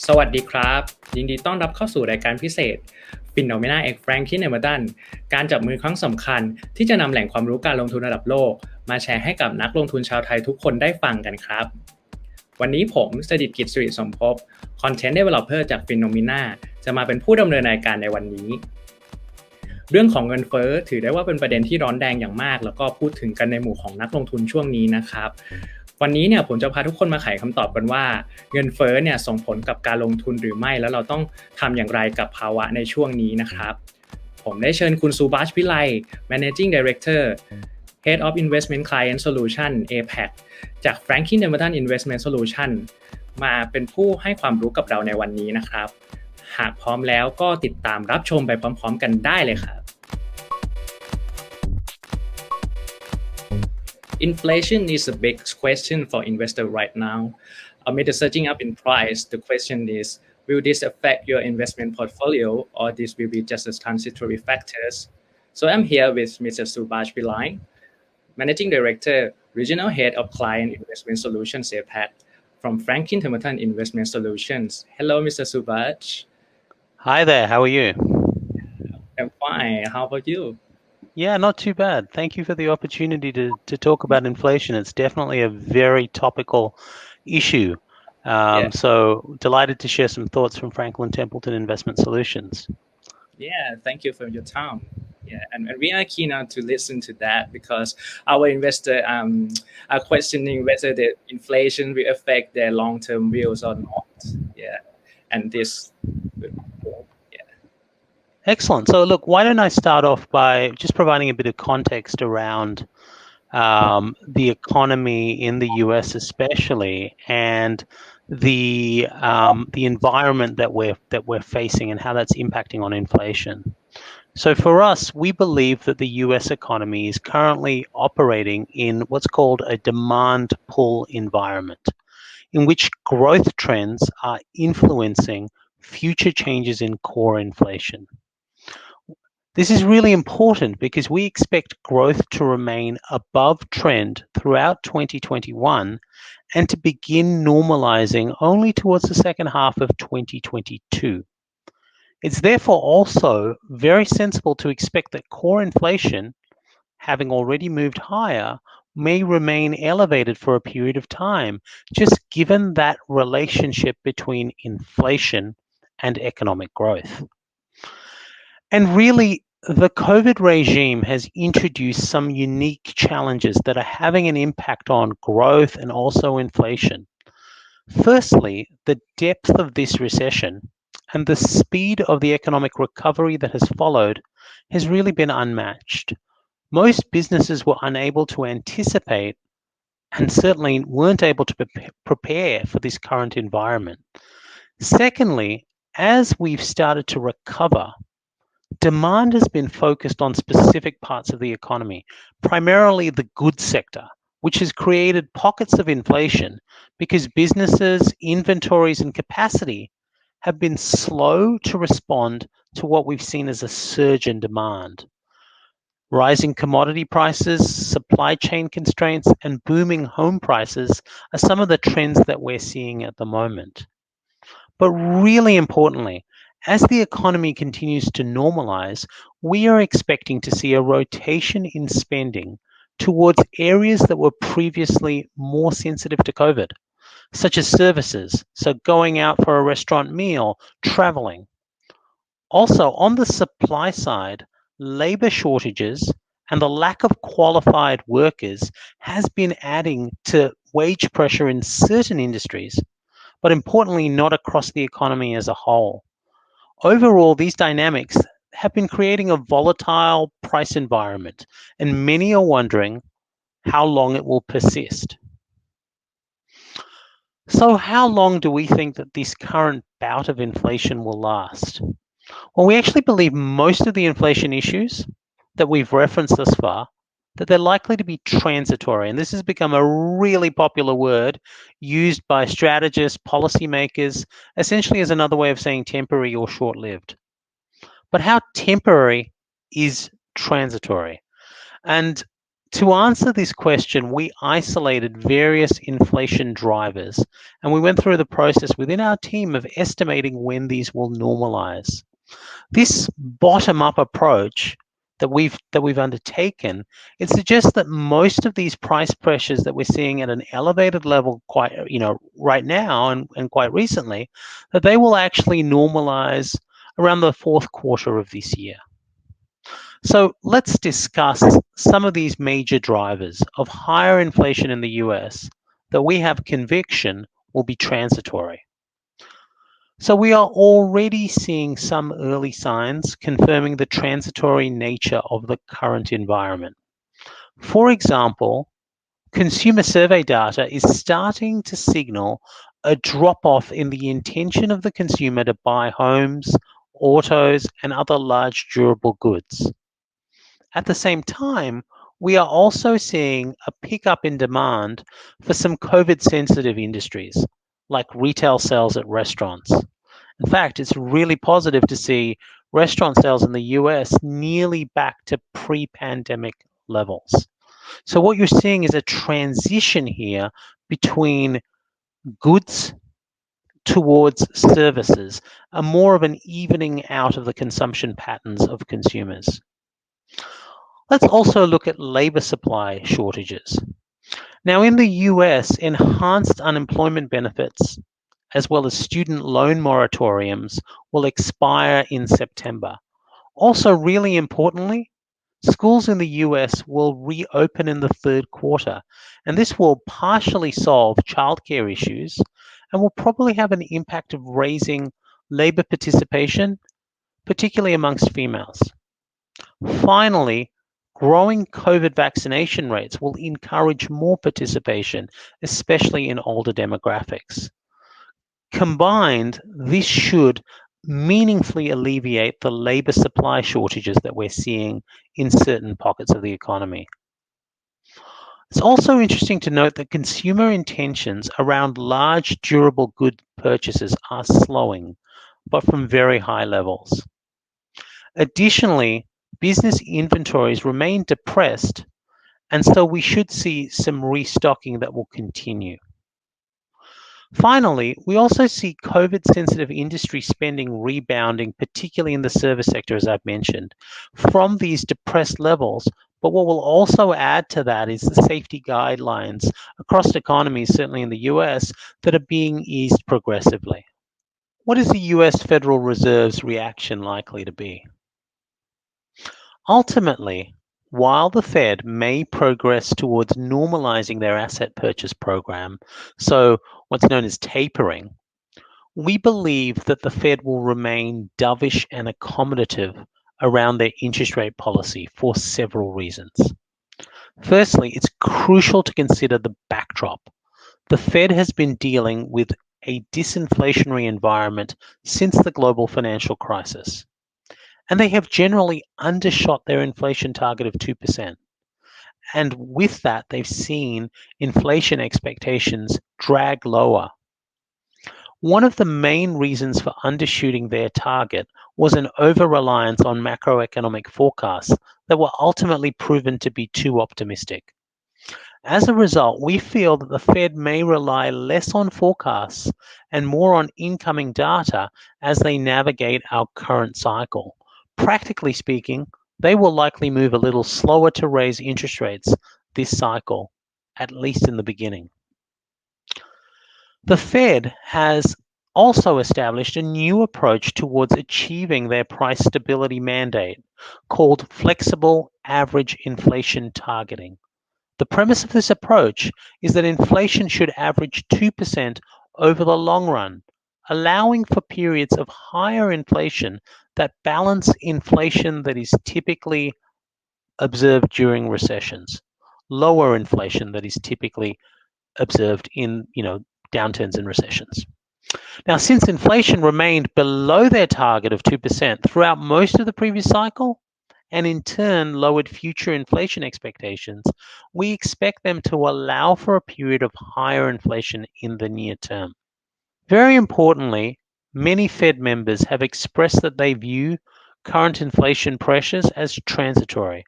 สวัสดีครับยินดีต้อนรับเข้าสู่รายการพิเศษ FINNOMENA X Franklin Templeton การจับมือครั้งสำคัญที่จะนำแหล่งความรู้การลงทุนระดับโลกมาแชร์ให้กับนักลงทุนชาวไทยทุกคนได้ฟังกันครับวันนี้ผมสดิษฐกิจสิริสมภพ Content Developer จาก FINNOMENA จะมาเป็นผู้ดำเนินรายการในวันนี้เรื่องของเงินเฟ้อถือได้ว่าเป็นประเด็นที่ร้อนแรงอย่างมากแล้วก็พูดถึงกันในหมู่ของนักลงทุนช่วงนี้นะครับวันนี้เนี่ยผมจะพาทุกคนมาไขคำตอบกันว่าเงินเฟ้อเนี่ยส่งผลกับการลงทุนหรือไม่แล้วเราต้องทำอย่างไรกับภาวะในช่วงนี้นะครับผมได้เชิญคุณซูบัชพิไล Managing Director Head of Investment Client Solution APAC จาก Franklin Templeton Investment Solution มาเป็นผู้ให้ความรู้กับเราในวันนี้นะครับหากพร้อมแล้วก็ติดตามรับชมไปพร้อมๆกันได้เลยครับ Inflation is a big question for investors right now. Amid the surging up in price, the question is, will this affect your investment portfolio or this will be just a transitory factors? So I'm here with Mr. Subash Pillai, Managing Director, Regional Head of Client Investment Solutions APAC from Franklin Templeton Investment Solutions. Hello, Mr. Subash. Hi there, how are you? I'm fine. How about you? Yeah, not too bad. Thank you for the opportunity to talk about inflation. It's definitely a very topical issue. So delighted to share some thoughts from Franklin Templeton Investment Solutions. Yeah, thank you for your time. Yeah, and we are keen on to listen to that because our investors are questioning whether the inflation will affect their long-term views or not. Yeah, and this. Excellent. So look, why don't I start off by just providing a bit of context around the economy in the US especially, and the environment that we're facing and how that's impacting on inflation. So for us, we believe that the US economy is currently operating in what's called a demand pull environment, in which growth trends are influencing future changes in core inflation. This is really important because we expect growth to remain above trend throughout 2021 and to begin normalizing only towards the second half of 2022. It's therefore also very sensible to expect that core inflation, having already moved higher, may remain elevated for a period of time, just given that relationship between inflation and economic growth. And really, the COVID regime has introduced some unique challenges that are having an impact on growth and also inflation. Firstly, the depth of this recession and the speed of the economic recovery that has followed has really been unmatched. Most businesses were unable to anticipate and certainly weren't able to prepare for this current environment. Secondly, as we've started to recover, demand has been focused on specific parts of the economy, primarily the goods sector, which has created pockets of inflation because businesses, inventories, and capacity have been slow to respond to what we've seen as a surge in demand. Rising commodity prices, supply chain constraints, and booming home prices are some of the trends that we're seeing at the moment. But really importantly, as the economy continues to normalize, we are expecting to see a rotation in spending towards areas that were previously more sensitive to COVID, such as services, so going out for a restaurant meal, traveling. Also, on the supply side, labor shortages and the lack of qualified workers has been adding to wage pressure in certain industries, but importantly, not across the economy as a whole. Overall, these dynamics have been creating a volatile price environment, and many are wondering how long it will persist. So how long do we think that this current bout of inflation will last? Well, we actually believe most of the inflation issues that we've referenced thus far, that they're likely to be transitory. And this has become a really popular word used by strategists, policymakers, essentially as another way of saying temporary or short-lived. But how temporary is transitory? And To answer this question, we isolated various inflation drivers, and we went through the process within our team of estimating when these will normalize. This bottom-up approach that we've undertaken, it suggests that most of these price pressures that we're seeing at an elevated level quite, right now and quite recently, that they will actually normalize around the fourth quarter of this year. So let's discuss some of these major drivers of higher inflation in the US that we have conviction will be transitory. So we are already seeing some early signs confirming the transitory nature of the current environment. For example, consumer survey data is starting to signal a drop-off in the intention of the consumer to buy homes, autos, and other large durable goods. At the same time, we are also seeing a pickup in demand for some COVID-sensitive industries, like retail sales at restaurants. In fact, it's really positive to see restaurant sales in the US nearly back to pre-pandemic levels. So what you're seeing is a transition here between goods towards services, a more of an evening out of the consumption patterns of consumers. Let's also look at labor supply shortages. Now, in the US, enhanced unemployment benefits, as well as student loan moratoriums, will expire in September. Also, really importantly, schools in the US will reopen in the third quarter, and this will partially solve childcare issues and will probably have an impact of raising labor participation, particularly amongst females. Finally, growing COVID vaccination rates will encourage more participation, especially in older demographics. Combined, this should meaningfully alleviate the labor supply shortages that we're seeing in certain pockets of the economy. It's also interesting to note that consumer intentions around large durable good purchases are slowing, but from very high levels. Additionally, business inventories remain depressed, and so we should see some restocking that will continue. Finally, we also see COVID-sensitive industry spending rebounding, particularly in the service sector, as I've mentioned, from these depressed levels. But what will also add to that is the safety guidelines across economies, certainly in the US, that are being eased progressively. What is the US Federal Reserve's reaction likely to be? Ultimately, while the Fed may progress towards normalizing their asset purchase program, so what's known as tapering, we believe that the Fed will remain dovish and accommodative around their interest rate policy for several reasons. Firstly, it's crucial to consider the backdrop. The Fed has been dealing with a disinflationary environment since the global financial crisis, and they have generally undershot their inflation target of 2%. And with that, they've seen inflation expectations drag lower. One of the main reasons for undershooting their target was an over-reliance on macroeconomic forecasts that were ultimately proven to be too optimistic. As a result, we feel that the Fed may rely less on forecasts and more on incoming data as they navigate our current cycle. Practically speaking, they will likely move a little slower to raise interest rates this cycle, at least in the beginning. The Fed has also established a new approach towards achieving their price stability mandate called flexible average inflation targeting. The premise of this approach is that inflation should average 2% over the long run, allowing for periods of higher inflation that balance inflation that is typically observed during recessions, lower inflation that is typically observed in downturns and recessions. Now, since inflation remained below their target of 2% throughout most of the previous cycle, and in turn lowered future inflation expectations, we expect them to allow for a period of higher inflation in the near term. Very importantly, many Fed members have expressed that they view current inflation pressures as transitory.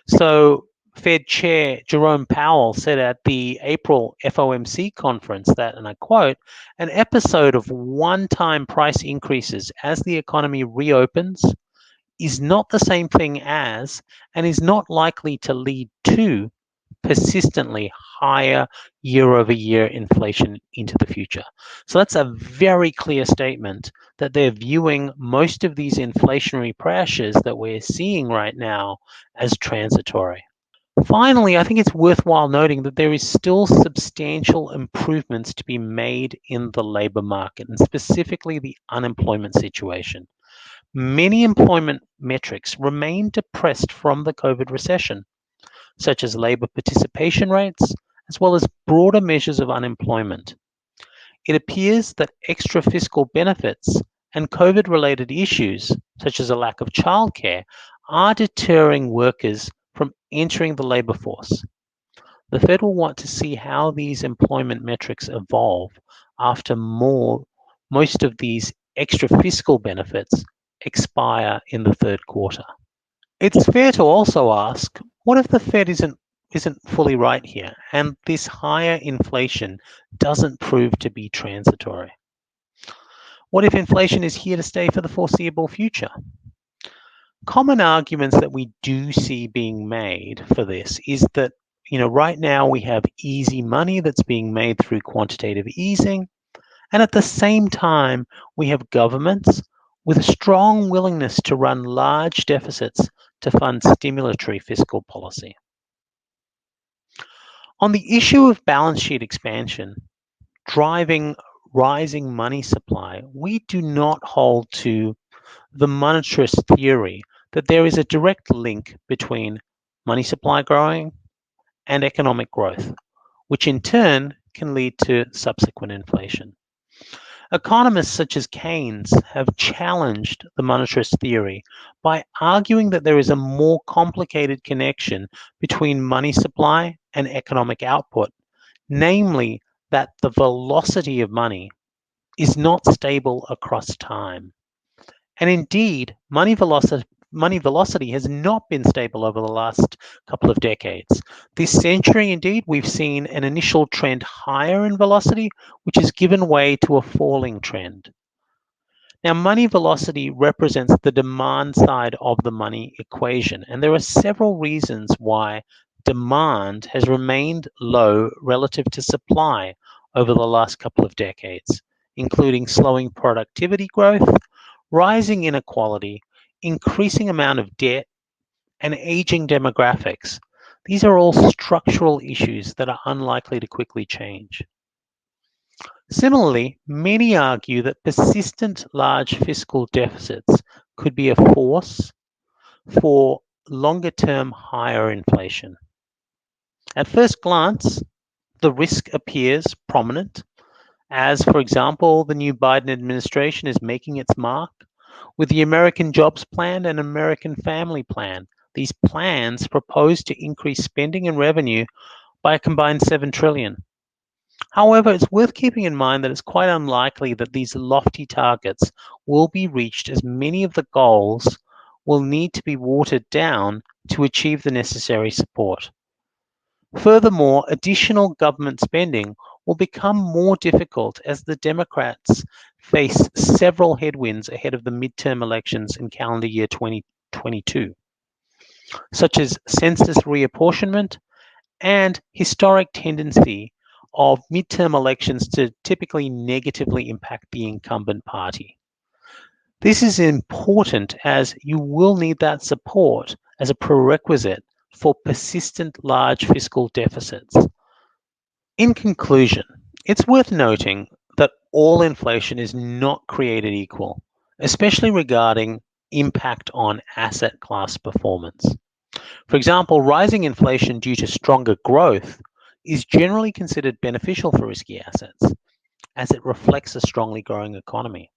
So Fed Chair Jerome Powell said at the April FOMC conference that, and I quote, an episode of one-time price increases as the economy reopens is not the same thing as and is not likely to lead to persistently higher year-over-year inflation into the future. So that's a very clear statement that they're viewing most of these inflationary pressures that we're seeing right now as transitory. Finally, I think it's worthwhile noting that there is still substantial improvements to be made in the labor market, and specifically the unemployment situation. Many employment metrics remain depressed from the COVID recession, such as labor participation rates, as well as broader measures of unemployment. It appears that extra fiscal benefits and COVID-related issues, such as a lack of childcare, are deterring workers from entering the labor force. The Fed will want to see how these employment metrics evolve after most of these extra fiscal benefits expire in the third quarter. It's fair to also ask, what if the Fed isn't fully right here and this higher inflation doesn't prove to be transitory? What if inflation is here to stay for the foreseeable future? Common arguments that we do see being made for this is that, right now we have easy money that's being made through quantitative easing, and at the same time, we have governments with a strong willingness to run large deficits to fund stimulatory fiscal policy. On the issue of balance sheet expansion, driving rising money supply, we do not hold to the monetarist theory that there is a direct link between money supply growing and economic growth, which in turn can lead to subsequent inflation. Economists such as Keynes have challenged the monetarist theory by arguing that there is a more complicated connection between money supply and economic output, namely that the velocity of money is not stable across time. And indeed, money velocity has not been stable over the last couple of decades. This century, indeed, we've seen an initial trend higher in velocity, which has given way to a falling trend. Now, money velocity represents the demand side of the money equation, and there are several reasons why demand has remained low relative to supply over the last couple of decades, including slowing productivity growth, rising inequality, increasing amount of debt, and aging demographics. These are all structural issues that are unlikely to quickly change. Similarly, many argue that persistent large fiscal deficits could be a force for longer-term higher inflation. At first glance, the risk appears prominent, as, for example, the new Biden administration is making its mark with the American Jobs Plan and American Family Plan. These plans propose to increase spending and revenue by a combined $7 trillion. However, it's worth keeping in mind that it's quite unlikely that these lofty targets will be reached, as many of the goals will need to be watered down to achieve the necessary support. Furthermore, additional government spending will become more difficult as the Democrats face several headwinds ahead of the midterm elections in calendar year 2022, such as census reapportionment and historic tendency of midterm elections to typically negatively impact the incumbent party. This is important as you will need that support as a prerequisite for persistent large fiscal deficits. In conclusion, it's worth noting that all inflation is not created equal, especially regarding impact on asset class performance. For example, rising inflation due to stronger growth is generally considered beneficial for risky assets, as it reflects a strongly growing economy.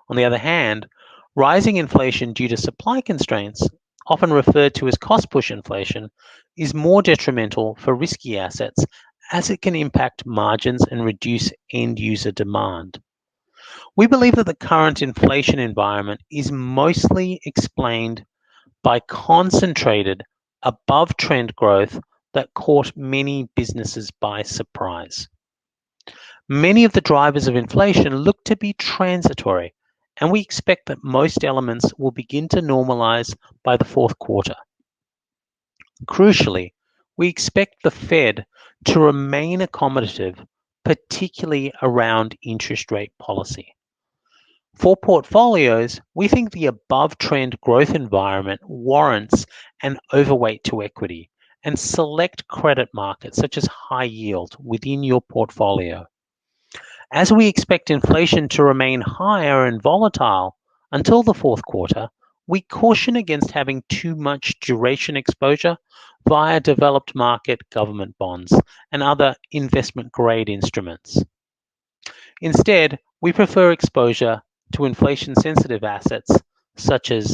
On the other hand, rising inflation due to supply constraints, often referred to as cost-push inflation, is more detrimental for risky assets as it can impact margins and reduce end-user demand. We believe that the current inflation environment is mostly explained by concentrated above trend growth that caught many businesses by surprise. Many of the drivers of inflation look to be transitory, and we expect that most elements will begin to normalize by the fourth quarter. Crucially, we expect the Fed to remain accommodative, particularly around interest rate policy. For portfolios, we think the above-trend growth environment warrants an overweight to equity and select credit markets such as high yield within your portfolio. As we expect inflation to remain higher and volatile until the fourth quarter, we caution against having too much duration exposure via developed market government bonds and other investment-grade instruments. Instead, we prefer exposure to inflation-sensitive assets such as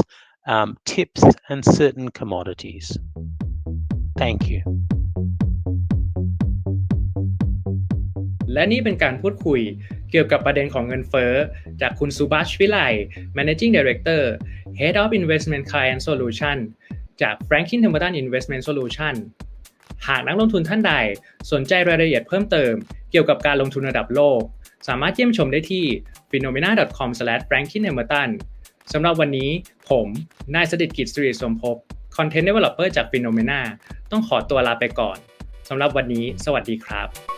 TIPS and certain commodities. Thank you. และนี่เป็นการพูดคุยเกี่ยวกับประเด็นของเงินเฟ้อจากคุณสุบัช วิไล Managing Director Head of Investment Client Solution จาก Franklin Templeton Investment Solution หากนักลงทุนท่านใดสนใจรายละเอียดเพิ่มเติมเกี่ยวกับการลงทุนระดับโลกสามารถเยี่ยมชมได้ที่ FINNOMENA.com/FranklinTempleton สำหรับวันนี้ผมนายสดิษฐ์ กิจสิริสมภพ Content Developer จาก FINNOMENA ต้องขอตัวลาไปก่อนสำหรับวันนี้สวัสดีครับ